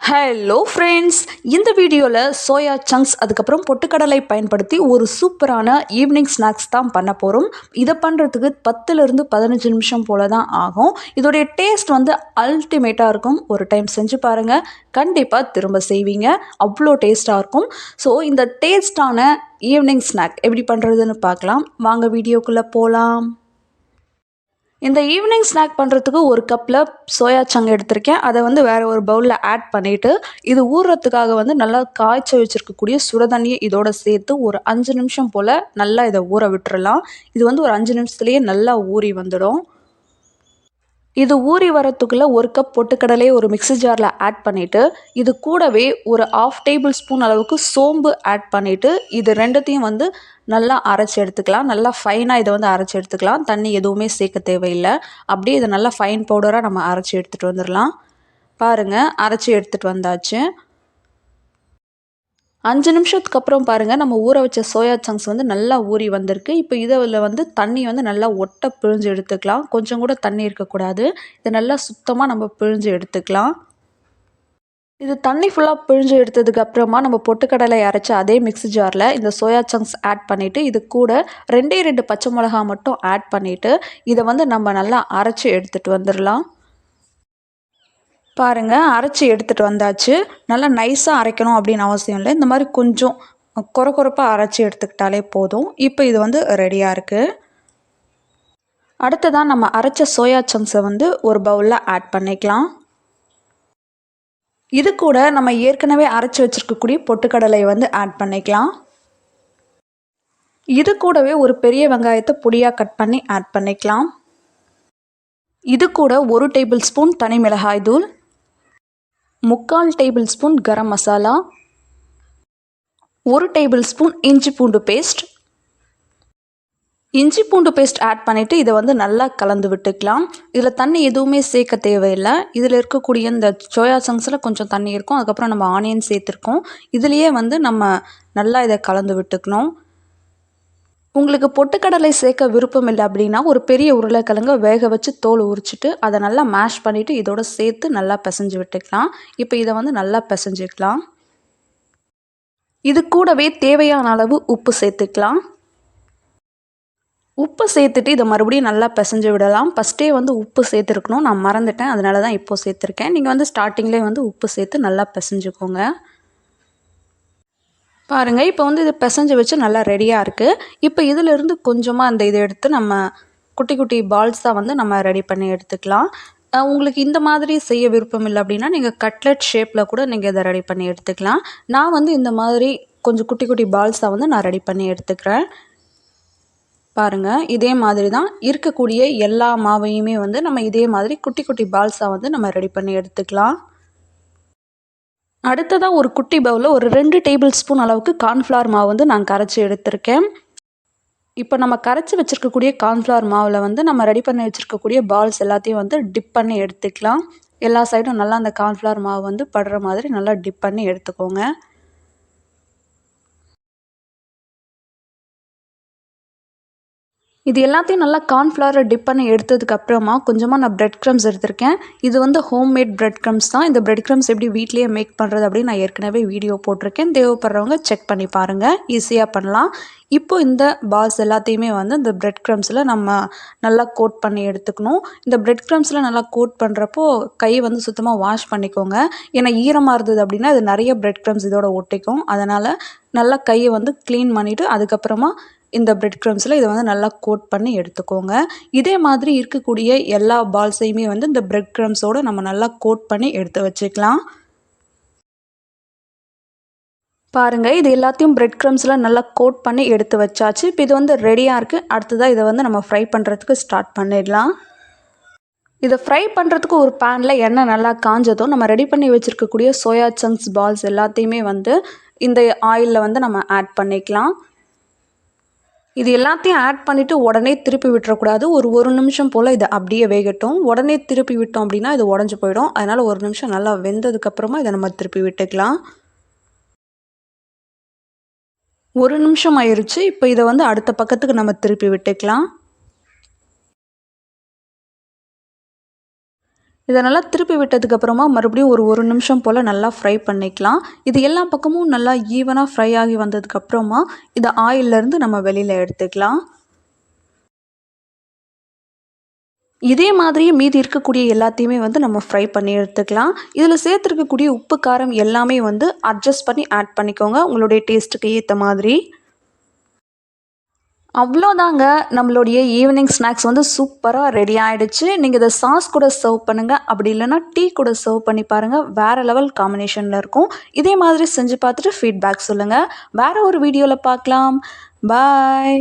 Hello friends, இந்த வீடியோவில் soya chunks அதுக்கப்புறம் பொட்டுக்கடலை பயன்படுத்தி ஒரு சூப்பரான ஈவினிங் ஸ்நாக்ஸ் தான் பண்ண போகிறோம். இதை பண்ணுறதுக்கு 10லிருந்து 15 நிமிஷம் போல தான் ஆகும். இதோடைய டேஸ்ட் அல்டிமேட்டாக இருக்கும். ஒரு டைம் செஞ்சு பாருங்கள், கண்டிப்பாக திரும்ப செய்வீங்க. அவ்வளோ டேஸ்ட்டாக இருக்கும். ஸோ இந்த டேஸ்டான ஈவினிங் ஸ்நாக் எப்படி பண்ணுறதுன்னு பார்க்கலாம். வாங்க வீடியோக்குள்ளே போகலாம். இந்த ஈவினிங் ஸ்நாக் பண்ணுறதுக்கு ஒரு கப்பில் சோயா சங்க் எடுத்திருக்கேன். அதை வேறு ஒரு பவுலில் ஆட் பண்ணிவிட்டு இது ஊறுறதுக்காக நல்லா காய்ச்சி வச்சுருக்கக்கூடிய சுட தண்ணியை இதோட சேர்த்து ஒரு 5 நிமிஷம் போல் நல்லா இதை ஊற விட்டுறலாம். இது ஒரு 5 நிமிஷத்துலேயே நல்லா ஊறி வந்துடும். இது ஊறி வரத்துக்குள்ளே ஒரு கப் பொட்டுக்கடலையை ஒரு மிக்ஸி ஜாரில் ஆட் பண்ணிவிட்டு இது கூடவே ஒரு 1/2 டேபிள் ஸ்பூன் அளவுக்கு சோம்பு ஆட் பண்ணிவிட்டு இது ரெண்டுத்தையும் நல்லா அரைச்சி எடுத்துக்கலாம். நல்லா ஃபைனாக இதை அரைச்சி எடுத்துக்கலாம். தண்ணி எதுவுமே சேர்க்க தேவையில்லை. அப்படியே இதை நல்லா ஃபைன் பவுடராக நம்ம அரைச்சி எடுத்துகிட்டு வந்துடலாம். பாருங்கள், அரைச்சி எடுத்துகிட்டு வந்தாச்சு. 5 நிமிஷத்துக்கு அப்புறம் பாருங்கள், நம்ம ஊற வச்ச சோயா சங்க்ஸ் நல்லா ஊறி வந்திருக்கு. இப்போ இதில் தண்ணி நல்லா ஒட்ட பிழிஞ்சு எடுத்துக்கலாம். கொஞ்சம் கூட தண்ணி இருக்கக்கூடாது. இதை நல்லா சுத்தமாக நம்ம பிழிஞ்சு எடுத்துக்கலாம். இது தண்ணி ஃபுல்லாக பிழிஞ்சு எடுத்ததுக்கு அப்புறமா நம்ம பொட்டுக்கடலை அரைச்ச அதே மிக்ஸி ஜாரில் இந்த சோயா சங்க்ஸ் ஆட் பண்ணிவிட்டு இது கூட 2 பச்சை மிளகா மட்டும் ஆட் பண்ணிவிட்டு இதை நம்ம நல்லா அரைச்சி எடுத்துகிட்டு வந்துடலாம். பாருங்கள், அரைச்சி எடுத்துகிட்டு வந்தாச்சு. நல்லா நைஸாக அரைக்கணும் அப்படின்னு அவசியம் இல்லை. இந்த மாதிரி கொஞ்சம் கொரப்பாக அரைச்சி எடுத்துக்கிட்டாலே போதும். இப்போ இது ரெடியாக இருக்குது. அடுத்ததான் நம்ம அரைச்ச சோயா சங்க்ஸை ஒரு பவுலில் ஆட் பண்ணிக்கலாம். இது கூட நம்ம ஏற்கனவே அரைச்சி வச்சுருக்கக்கூடிய பொட்டுக்கடலை ஆட் பண்ணிக்கலாம். இது கூடவே ஒரு பெரிய வெங்காயத்தை பொடியாக கட் பண்ணி ஆட் பண்ணிக்கலாம். இது கூட 1 டேபிள் ஸ்பூன் தனி மிளகாய் தூள், 3/4 table spoon garam masala, 1 table spoon இஞ்சி பூண்டு பேஸ்ட். இஞ்சி பூண்டு பேஸ்ட் ஆட் பண்ணிவிட்டு இதை நல்லா கலந்து விட்டுக்கலாம். இதில் தண்ணி எதுவுமே சேர்க்க தேவையில்லை. இதில் இருக்கக்கூடிய இந்த சோயா சங்க்ஸில் கொஞ்சம் தண்ணி இருக்கும். அதுக்கப்புறம் நம்ம ஆனியன் சேர்த்துருக்கோம். இதுலேயே நம்ம நல்லா இதை கலந்து விட்டுக்கணும். உங்களுக்கு பொட்டுக்கடலை சேர்க்க விருப்பம் இல்லை அப்படின்னா ஒரு பெரிய உருளைக்கிழங்க வேக வச்சு தோல் உரிச்சிட்டு அதை நல்லா மேஷ் பண்ணிவிட்டு இதோட சேர்த்து நல்லா பிசைஞ்சு விட்டுக்கலாம். இப்போ இதை நல்லா பிசைஞ்சிக்கலாம். இது கூடவே தேவையான அளவு உப்பு சேர்த்துக்கலாம். உப்பு சேர்த்துட்டு இதை மறுபடியும் நல்லா பிசைஞ்சு விடலாம். ஃபஸ்ட்டே உப்பு சேர்த்துருக்கணும், நான் மறந்துட்டேன். அதனால தான் இப்போது சேர்த்துருக்கேன். நீங்கள் ஸ்டார்டிங்லேயே உப்பு சேர்த்து நல்லா பிசைஞ்சுக்கோங்க. பாருங்கள், இப்போ இது பிசைஞ்சு வச்சு நல்லா ரெடியாக இருக்குது. இப்போ இதிலிருந்து கொஞ்சமாக இதை எடுத்து நம்ம குட்டி குட்டி பால்ஸாக நம்ம ரெடி பண்ணி எடுத்துக்கலாம். உங்களுக்கு இந்த மாதிரி செய்ய விருப்பம் இல்லை அப்படின்னா நீங்கள் கட்லெட் ஷேப்பில் கூட நீங்கள் இதை ரெடி பண்ணி எடுத்துக்கலாம். நான் இந்த மாதிரி கொஞ்சம் குட்டி குட்டி பால்ஸாக நான் ரெடி பண்ணி எடுத்துக்கிறேன். பாருங்கள், இதே மாதிரி தான் இருக்கக்கூடிய எல்லா மாவையுமே நம்ம இதே மாதிரி குட்டி குட்டி பால்ஸாக நம்ம ரெடி பண்ணி எடுத்துக்கலாம். அடுத்ததாக ஒரு குட்டி பவுலில் ஒரு 2 டேபிள் ஸ்பூன் அளவுக்கு கார்ன்ஃப்ளவர் மாவு நான் கரைச்சி எடுத்திருக்கேன். இப்போ நம்ம கரைச்சி வச்சுருக்கக்கூடிய கார்ன்ஃப்ளவர் மாவில் நம்ம ரெடி பண்ணி வச்சுருக்கக்கூடிய பால்ஸ் எல்லாத்தையும் டிப் பண்ணி எடுத்துக்கலாம். எல்லா சைடும் நல்லா அந்த கார்ன்ஃப்ளவர் மாவு படுற மாதிரி நல்லா டிப் பண்ணி எடுத்துக்கோங்க. இது எல்லாத்தையும் நல்லா கார்ன்ஃப்ளவரை டிப் பண்ணி எடுத்ததுக்கப்புறமா கொஞ்சமாக நான் பிரெட் க்ரம்ஸ் எடுத்திருக்கேன். இது ஹோம்மேட் பிரெட் க்ரம்ஸ் தான். இந்த பிரெட் க்ரம்ஸ் எப்படி வீட்லேயே மேக் பண்ணுறது அப்படின்னு நான் ஏற்கனவே வீடியோ போட்டிருக்கேன். தேவைப்படுறவங்க செக் பண்ணி பாருங்கள், ஈஸியாக பண்ணலாம். இப்போது இந்த பால்ஸ் எல்லாத்தையுமே இந்த பிரெட் க்ரம்ஸில் நம்ம நல்லா கோட் பண்ணி எடுத்துக்கணும். இந்த பிரெட் க்ரம்ஸில் நல்லா கோட் பண்ணுறப்போ கை சுத்தமாக வாஷ் பண்ணிக்கோங்க. ஏன்னா ஈரமாக இருந்தது அப்படின்னா இது நிறைய பிரெட் க்ரம்ஸ் இதோட ஒட்டிக்கும். அதனால் நல்லா கையை க்ளீன் பண்ணிவிட்டு அதுக்கப்புறமா இந்த பிரெட் க்ரம்ஸில் இதை நல்லா கோட் பண்ணி எடுத்துக்கோங்க. இதே மாதிரி இருக்கக்கூடிய எல்லா பால்ஸையுமே இந்த பிரெட் க்ரம்ஸோடு நம்ம நல்லா கோட் பண்ணி எடுத்து வச்சுக்கலாம். பாருங்கள், இது எல்லாத்தையும் பிரெட் க்ரம்ஸில் நல்லா கோட் பண்ணி எடுத்து வச்சாச்சு. இப்போ இது ரெடியாக இருக்குது. அடுத்ததாக இதை நம்ம ஃப்ரை பண்ணுறதுக்கு ஸ்டார்ட் பண்ணிடலாம். இதை ஃப்ரை பண்ணுறதுக்கு ஒரு பேனில் எண்ணெய் நல்லா காஞ்சதும் நம்ம ரெடி பண்ணி வச்சுருக்கக்கூடிய சோயா சங்க்ஸ் பால்ஸ் எல்லாத்தையுமே இந்த ஆயிலில் நம்ம ஆட் பண்ணிக்கலாம். இது எல்லாத்தையும் ஆட் பண்ணிவிட்டு உடனே திருப்பி விட்டுறக்கூடாது. ஒரு நிமிஷம் போல் இதை அப்படியே வேகட்டும். உடனே திருப்பி விட்டோம் அப்படின்னா இது உடஞ்சி போயிடும். அதனால் 1 நிமிஷம் நல்லா வெந்ததுக்கப்புறமா இதை நம்ம திருப்பி விட்டுக்கலாம். 1 நிமிஷம் ஆயிடுச்சு. இப்போ இதை அடுத்த பக்கத்துக்கு நம்ம திருப்பி விட்டுக்கலாம். இதை நல்லா திருப்பி விட்டதுக்கப்புறமா மறுபடியும் ஒரு நிமிஷம் போல் நல்லா ஃப்ரை பண்ணிக்கலாம். இது எல்லா பக்கமும் நல்லா ஈவனாக ஃப்ரை ஆகி வந்ததுக்கப்புறமா இதை ஆயிலிருந்து நம்ம வெளியில் எடுத்துக்கலாம். இதே மாதிரியே மீதி இருக்கக்கூடிய எல்லாத்தையுமே நம்ம ஃப்ரை பண்ணி எடுத்துக்கலாம். இதில் சேர்த்துருக்கக்கூடிய உப்பு காரம் எல்லாமே அட்ஜஸ்ட் பண்ணி ஆட் பண்ணிக்கோங்க உங்களுடைய டேஸ்ட்டுக்கு ஏற்ற மாதிரி. அவ்வளோதாங்க, நம்மளுடைய ஈவினிங் ஸ்நாக்ஸ் சூப்பராக ரெடி ஆகிடுச்சு. நீங்கள் இதை சாஸ் கூட சர்வ் பண்ணுங்கள், அப்படி இல்லைனா டீ கூட சர்வ் பண்ணி பாருங்கள். வேறு லெவல் காம்பினேஷனில் இருக்கும். இதே மாதிரி செஞ்சு பார்த்துட்டு ஃபீட்பேக் சொல்லுங்கள். வேறு ஒரு வீடியோவில் பார்க்கலாம். பாய்.